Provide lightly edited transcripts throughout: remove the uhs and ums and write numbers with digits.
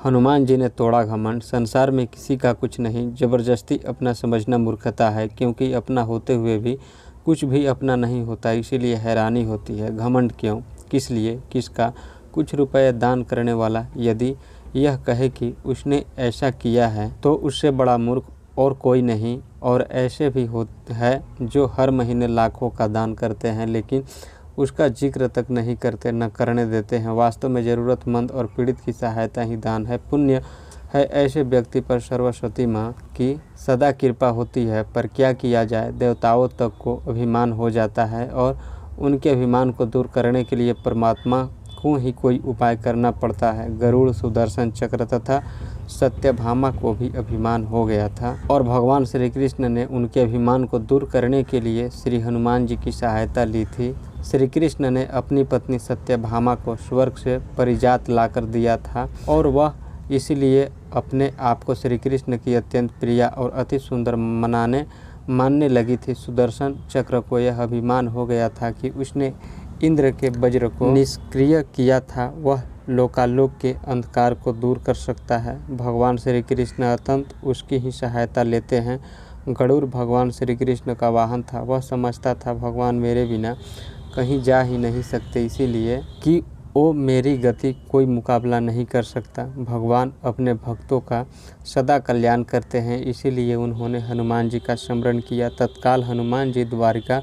हनुमान जी ने तोड़ा घमंड। संसार में किसी का कुछ नहीं, जबरदस्ती अपना समझना मूर्खता है, क्योंकि अपना होते हुए भी कुछ भी अपना नहीं होता, इसीलिए हैरानी होती है। घमंड क्यों, किस लिए, किसका? कुछ रुपये दान करने वाला यदि यह कहे कि उसने ऐसा किया है तो उससे बड़ा मूर्ख और कोई नहीं। और ऐसे भी होते हैं जो हर महीने लाखों का दान करते हैं लेकिन उसका जिक्र तक नहीं करते, न करने देते हैं। वास्तव में ज़रूरतमंद और पीड़ित की सहायता ही दान है, पुण्य है। ऐसे व्यक्ति पर सरस्वती माँ की सदा कृपा होती है। पर क्या किया जाए, देवताओं तक को अभिमान हो जाता है और उनके अभिमान को दूर करने के लिए परमात्मा को ही कोई उपाय करना पड़ता है। गरुड़, सुदर्शन चक्र तथा सत्यभामा को भी अभिमान हो गया था और भगवान श्री कृष्ण ने उनके अभिमान को दूर करने के लिए श्री हनुमान जी की सहायता ली थी। श्री कृष्ण ने अपनी पत्नी सत्यभामा को स्वर्ग से परिजात लाकर दिया था और वह इसीलिए अपने आप को श्री कृष्ण की अत्यंत प्रिय और अति सुंदर मानने लगी थी। सुदर्शन चक्र को यह अभिमान हो गया था कि उसने इंद्र के वज्र को निष्क्रिय किया था, वह लोकालोक के अंधकार को दूर कर सकता है। भगवान श्री कृष्ण अत्यंत उसकी ही सहायता लेते हैं। गरुड़ भगवान श्री कृष्ण का वाहन था। वह समझता था भगवान मेरे बिना कहीं जा ही नहीं सकते, इसीलिए कि वो मेरी गति कोई मुकाबला नहीं कर सकता। भगवान अपने भक्तों का सदा कल्याण करते हैं, इसीलिए उन्होंने हनुमान जी का स्मरण किया। तत्काल हनुमान जी द्वारिका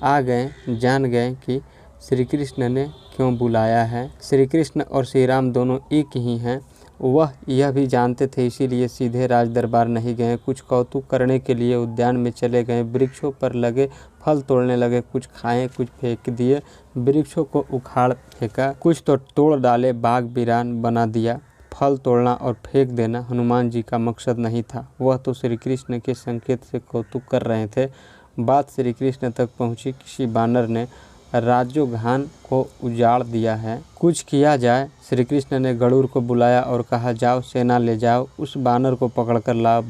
आ गए। जान गए कि श्री कृष्ण ने क्यों बुलाया है। श्री कृष्ण और श्री राम दोनों एक ही हैं, वह यह भी जानते थे, इसीलिए सीधे राज दरबार नहीं गए। कुछ कौतुक करने के लिए उद्यान में चले गए। वृक्षों पर लगे फल तोड़ने लगे, कुछ खाए कुछ फेंक दिए। वृक्षों को उखाड़ फेंका, कुछ तो तोड़ डाले, बाग वीरान बना दिया। फल तोड़ना और फेंक देना हनुमान जी का मकसद नहीं था, वह तो श्री कृष्ण के संकेत से कौतुक कर रहे थे। बात श्री कृष्ण तक पहुँची। किसी बानर ने राजोघान को उजाड़ दिया है, कुछ किया जाए। श्री कृष्ण ने गरुड़ को बुलाया और कहा जाओ सेना ले जाओ, उस बानर को पकड़ कर लाओ।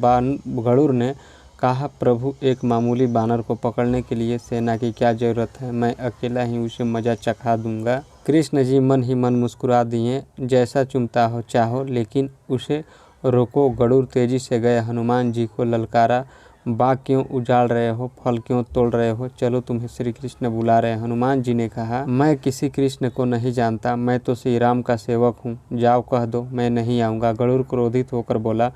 गरुड़ ने कहा प्रभु, एक मामूली बानर को पकड़ने के लिए सेना की क्या जरूरत है, मैं अकेला ही उसे मजा चखा दूंगा। कृष्ण जी मन ही मन मुस्कुरा दिए, जैसा चुमता हो चाहो लेकिन उसे रोको। गरुड़ तेजी से गए, हनुमान जी को ललकारा, बाग क्यों उजाड़ रहे हो, फल क्यों तोड़ रहे हो, चलो तुम्हें श्री कृष्ण बुला रहे हैं। हनुमान जी ने कहा मैं किसी कृष्ण को नहीं जानता, मैं तो श्री राम का सेवक हूँ, जाओ कह दो मैं नहीं आऊँगा। गरुड़ क्रोधित होकर बोला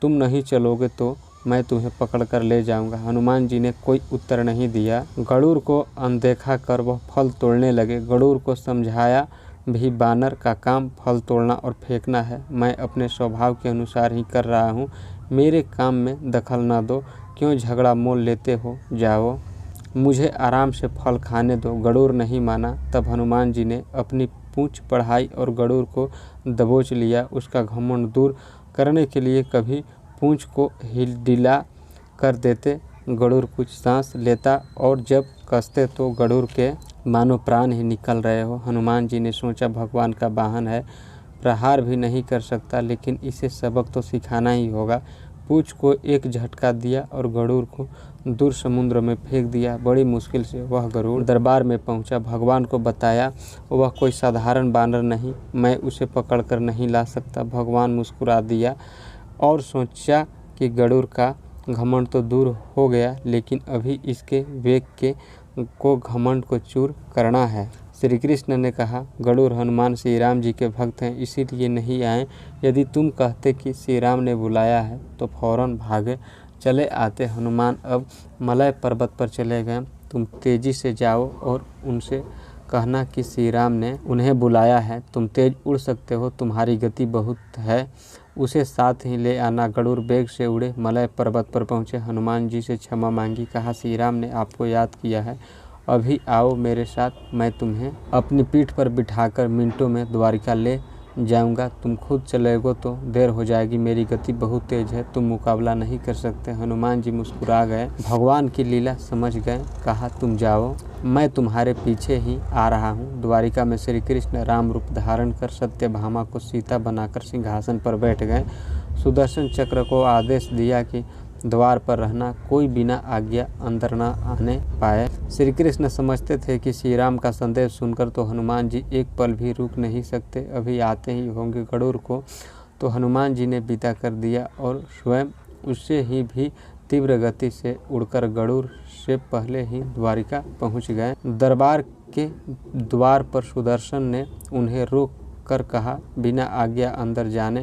तुम नहीं चलोगे तो मैं तुम्हें पकड़ कर ले जाऊँगा। हनुमान जी ने कोई उत्तर नहीं दिया। गरुड़ को अनदेखा कर वह फल तोड़ने लगे। गरुड़ को समझाया भी बानर का काम फल तोड़ना और फेंकना है, मैं अपने स्वभाव के अनुसार ही कर रहा हूँ, मेरे काम में दखल न दो, क्यों झगड़ा मोल लेते हो, जाओ मुझे आराम से फल खाने दो। गरुड़ नहीं माना। तब हनुमान जी ने अपनी पूंछ बढ़ाई और गरुड़ को दबोच लिया। उसका घमंड दूर करने के लिए कभी पूंछ को हिलडिला कर देते, गरुड़ कुछ सांस लेता और जब कसते तो गरुड़ के मानो प्राण ही निकल रहे हो। हनुमान जी ने सोचा भगवान का वाहन है, प्रहार भी नहीं कर सकता, लेकिन इसे सबक तो सिखाना ही होगा। पूंछ को एक झटका दिया और गरुड़ को दूर समुद्र में फेंक दिया। बड़ी मुश्किल से वह गरुड़ दरबार में पहुंचा। भगवान को बताया वह कोई साधारण बानर नहीं, मैं उसे पकड़कर नहीं ला सकता। भगवान मुस्कुरा दिया और सोचा कि गरुड़ का घमंड तो दूर हो गया, लेकिन अभी इसके वेग को घमंड को चूर करना है। श्री कृष्ण ने कहा गरुड़ हनुमान श्री राम जी के भक्त हैं, इसीलिए नहीं आए। यदि तुम कहते कि श्री राम ने बुलाया है तो फौरन भागे चले आते। हनुमान अब मलय पर्वत पर चले गए। तुम तेजी से जाओ और उनसे कहना कि श्री राम ने उन्हें बुलाया है, तुम तेज उड़ सकते हो, तुम्हारी गति बहुत है, उसे साथ ही ले आना। गरुड़ वेग से उड़े, मलय पर्वत पर पहुँचे। हनुमान जी से क्षमा मांगी, कहा श्री राम ने आपको याद किया है, अभी आओ मेरे साथ, मैं तुम्हें अपनी पीठ पर बिठाकर मिनटों में द्वारिका ले जाऊंगा। तुम खुद चलेगो तो देर हो जाएगी, मेरी गति बहुत तेज है, तुम मुकाबला नहीं कर सकते। हनुमान जी मुस्कुरा गए, भगवान की लीला समझ गए। कहा तुम जाओ, मैं तुम्हारे पीछे ही आ रहा हूँ। द्वारिका में श्री कृष्ण राम रूप धारण कर सत्यभामा को सीता बनाकर सिंहासन पर बैठ गए। सुदर्शन चक्र को आदेश दिया कि द्वार पर रहना, कोई बिना आज्ञा अंदर न आने पाए। श्री कृष्ण समझते थे कि श्री राम का संदेश सुनकर तो हनुमान जी एक पल भी रुक नहीं सकते, अभी आते ही होंगे। गरुड़ को तो हनुमान जी ने विदा कर दिया और स्वयं उससे ही भी तीव्र गति से उड़कर गरुड़ से पहले ही द्वारिका पहुंच गए। दरबार के द्वार पर सुदर्शन ने उन्हें रोक कर कहा, बिना आज्ञा अंदर जाने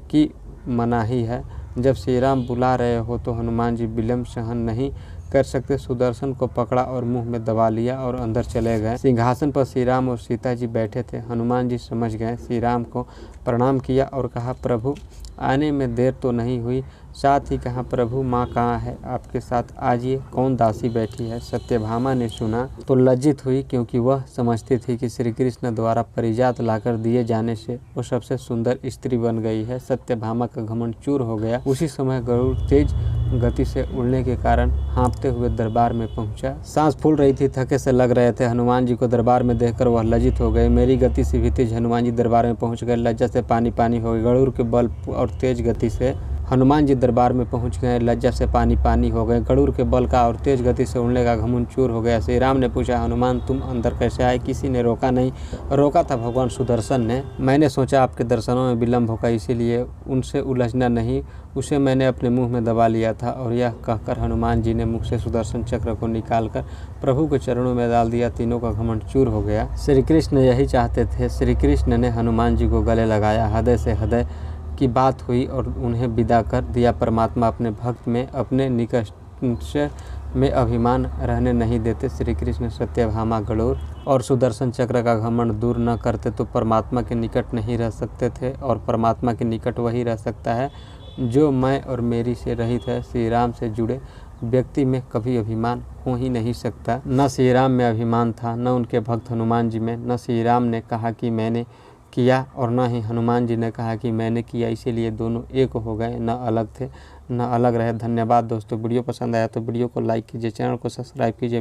की मनाही है। जब श्री राम बुला रहे हो तो हनुमान जी विलम्ब सहन नहीं कर सकते, सुदर्शन को पकड़ा और मुंह में दबा लिया और अंदर चले गए। सिंहासन पर श्री राम और सीता जी बैठे थे। हनुमान जी समझ गए, श्री राम को प्रणाम किया और कहा, प्रभु आने में देर तो नहीं हुई। साथ ही कहा, प्रभु माँ कहाँ है आपके साथ? आज ये कौन दासी बैठी है? सत्यभामा ने सुना तो लज्जित हुई, क्योंकि वह समझती थी कि श्री कृष्ण द्वारा परिजात लाकर दिए जाने से वो सबसे सुंदर स्त्री बन गई है। सत्यभामा का घमंड चूर हो गया। उसी समय गरुड़ तेज गति से उड़ने के कारण हाँफते हुए दरबार में पहुंचा। सांस फूल रही थी, थके से लग रहे थे। हनुमान जी को दरबार में देखकर वह लज्जित हो गए। मेरी गति से भी तेज हनुमान जी दरबार में पहुंच गए। लज्जा से पानी पानी हो गए। गरुड़ के बल और तेज गति से हनुमान जी दरबार में पहुंच गए। लज्जा से पानी पानी हो गए। गरुड़ के बल का और तेज गति से उड़ने का घमंड चूर हो गया। श्री राम ने पूछा, हनुमान तुम अंदर कैसे आए? किसी ने रोका नहीं? रोका था भगवान सुदर्शन ने। मैंने सोचा आपके दर्शनों में विलम्ब होगा, इसीलिए उनसे उलझना नहीं, उसे मैंने अपने मुंह में दबा लिया था। और यह कहकर हनुमान जी ने मुख से सुदर्शन चक्र को निकालकर प्रभु के चरणों में डाल दिया। तीनों का घमंड चूर हो गया। श्री कृष्ण यही चाहते थे। श्री कृष्ण ने हनुमान जी को गले लगाया। हृदय से हृदय की बात हुई और उन्हें विदा कर दिया। परमात्मा अपने भक्त में अपने निकट में अभिमान रहने नहीं देते। श्री कृष्ण सत्यभामा, गरुड़ और सुदर्शन चक्र का घमंड दूर न करते तो परमात्मा के निकट नहीं रह सकते थे, और परमात्मा के निकट वही रह सकता है जो मैं और मेरी से रहित है। श्री राम से जुड़े व्यक्ति में कभी अभिमान हो ही नहीं सकता। न श्री राम में अभिमान था, न उनके भक्त हनुमान जी में। न श्री राम ने कहा कि मैंने किया और न ही हनुमान जी ने कहा कि मैंने किया, इसीलिए दोनों एक हो गए, न अलग थे न अलग रहे। धन्यवाद दोस्तों। वीडियो पसंद आया तो वीडियो को लाइक कीजिए, चैनल को सब्सक्राइब कीजिए।